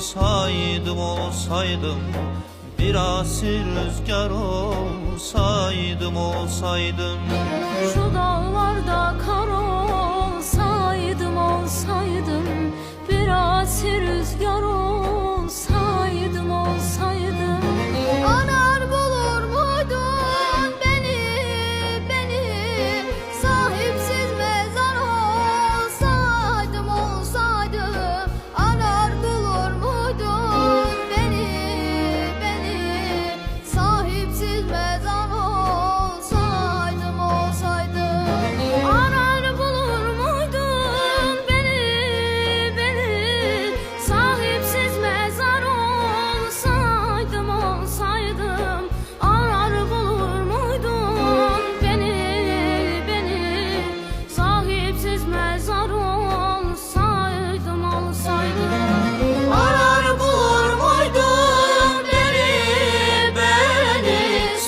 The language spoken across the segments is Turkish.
olsaydım, olsaydım, bir asi rüzgar olsaydım, olsaydım. Şu dağlarda kar olsaydım, olsaydım, bir asi rüzgar olsaydım, olsaydım. Arar bulur muydun beni, sahipsiz mezar olsaydım, olsaydım. Arar bulur muydun beni, sahipsiz mezar olsaydım, olsaydım. Arar bulur muydun beni, sahipsiz mezar olsaydım, olsaydım. Arar bulur muydun beni, sahipsiz mezar olsaydım, olsaydım. Arar bulur muydun beni,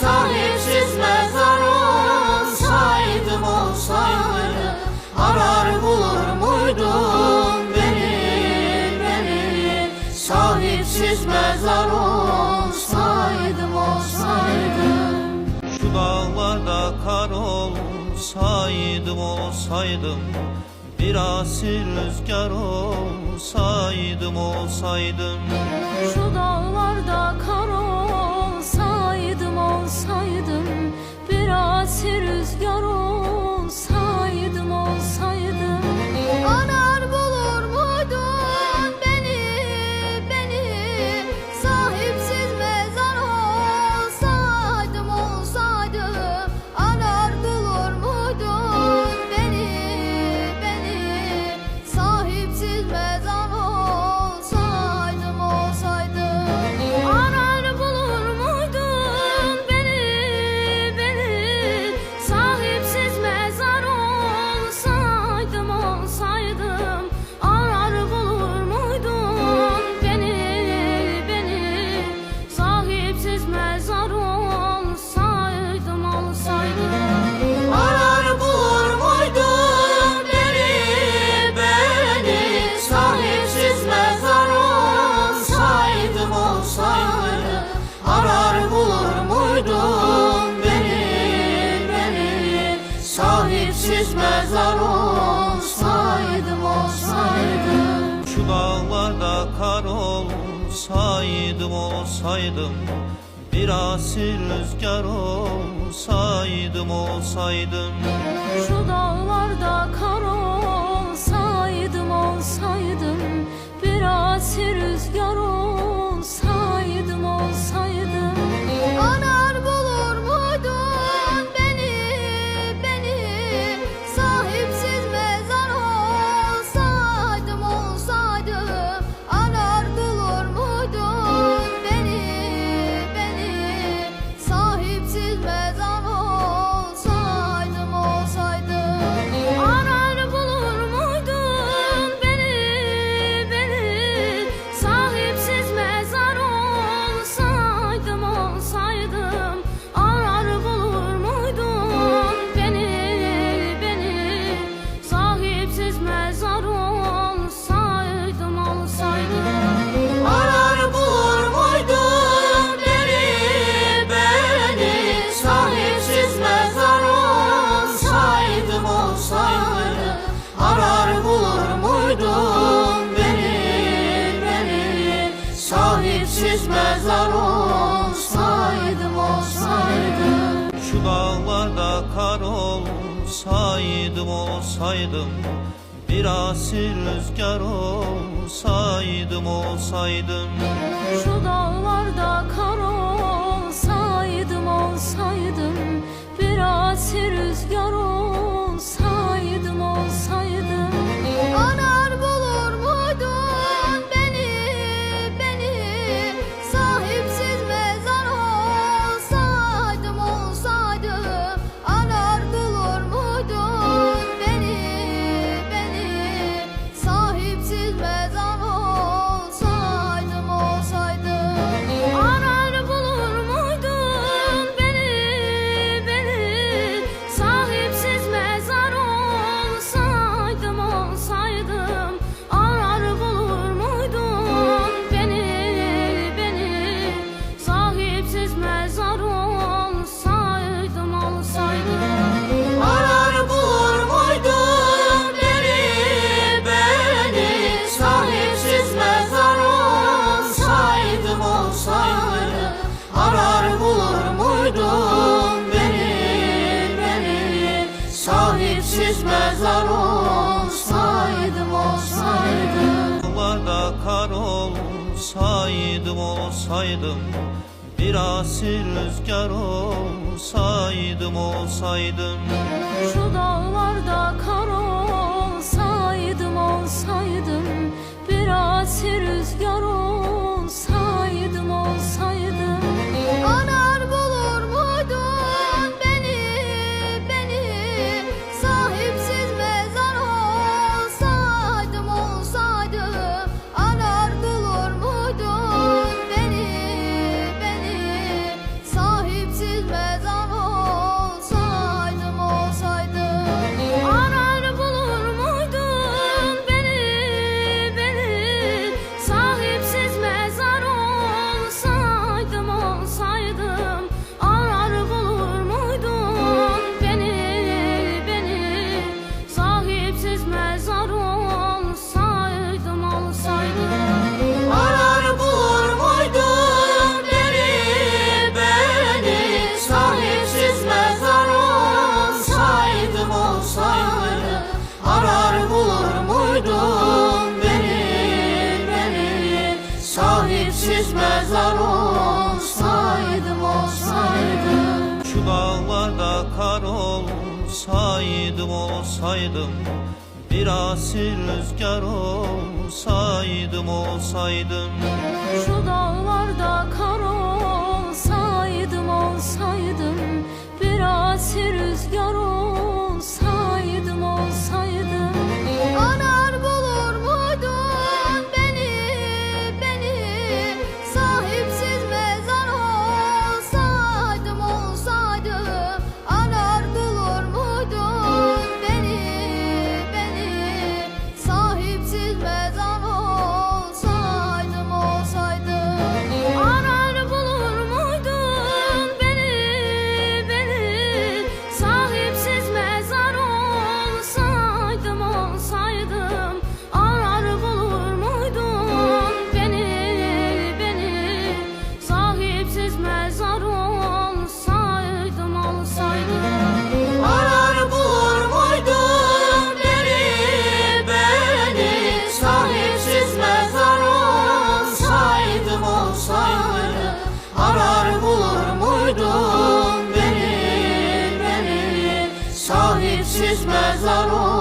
sahipsiz mezar olsaydım, olsaydım. Arar bulur muydun beni, sahipsiz mezar olsaydım, olsaydım. Şu dağlarda kar olsaydım, olsaydım, bir asi rüzgar olsaydım, olsaydım. Şu dağlarda kar olsaydım, olsaydım, bir asi rüzgar olsaydım, olsaydım. Arar bulur muydun beni, sahipsiz mezar olsaydım, olsaydım. Arar bulur muydun beni, sahipsiz mezar olsaydım, olsaydım. Arar bulur muydun beni, sahipsiz mezar olsaydım, olsaydım. Arar bulur muydun beni, sahipsiz mezar olsaydım, olsaydım. Arar bulur muydun beni, sahipsiz mezar olsaydım, olsaydım. Arar bulur muydun beni, sahipsiz mezar olsaydım, olsaydım. Şu dağlarda kar olsaydım, olsaydım, bir asi rüzgar olsaydım, olsaydım. Şu dağlarda kar olsaydım, olsaydım, bir asi rüzgar olsaydım, olsaydım. Arar bulur muydun beni, sahipsiz mezar olsaydım, olsaydım. Arar bulur muydun beni, sahipsiz mezar olsaydım, olsaydım. Arar bulur muydun beni, sahipsiz mezar olsaydım, olsaydım. Arar bulur muydun beni, sahipsiz mezar olsaydım, olsaydım. Arar bulur muydun beni, sahipsiz mezar olsaydım, olsaydım. Arar bulur muydun beni, sahipsiz mezar olsaydım, olsaydım. Şu dağlarda kar olsaydım, olsaydım, bir asi rüzgar olsaydım, olsaydım. Şu dağlarda kar olsaydım, olsaydım, bir asi rüzgar olsaydım, olsaydım. Arar bulur muydun beni, sahipsiz mezar olsaydım, olsaydım. Arar bulur muydun beni, sahipsiz mezar olsaydım, olsaydım. Arar bulur olsaydım olsaydım, bir asir rüzgar olsaydım olsaydım. Şu dağlarda kar olsaydım olsaydım, bir asir rüzgar olsaydım olsaydım. Arar bulur muydun beni sahipsiz mezar olsaydım olsaydım. Arar bulur muydun beni sahipsiz mezar olsaydım olsaydım. Arar bulur muydun beni sahipsiz mezar olsaydım olsaydım. Arar bulur muydun beni sahipsiz mezar olsaydım olsaydım. Arar bulur muydun beni sahipsiz mezar olsaydım olsaydım. Arar bulur muydun beni sahipsiz mezar olsaydım olsaydım. Şu dağlarda kar olsaydım olsaydım, bir asir rüzgar olsaydım olsaydım. Şu dağlarda kar olsaydım olsaydım, bir asir rüzgar olsaydım olsaydım. Arar bulur muydun beni sahipsiz mezar olsaydım olsaydım. Arar bulur muydun beni sahipsiz mezar olsaydım olsaydım. Arar bulur muydun beni sahipsiz mezar olsaydım olsaydım. Arar bulur muydun beni sahipsiz mezar olsaydım olsaydım. Arar bulur muydun beni sahipsiz mezar olsaydım olsaydım. Arar bulur muydun beni sahipsiz mezar olsaydım.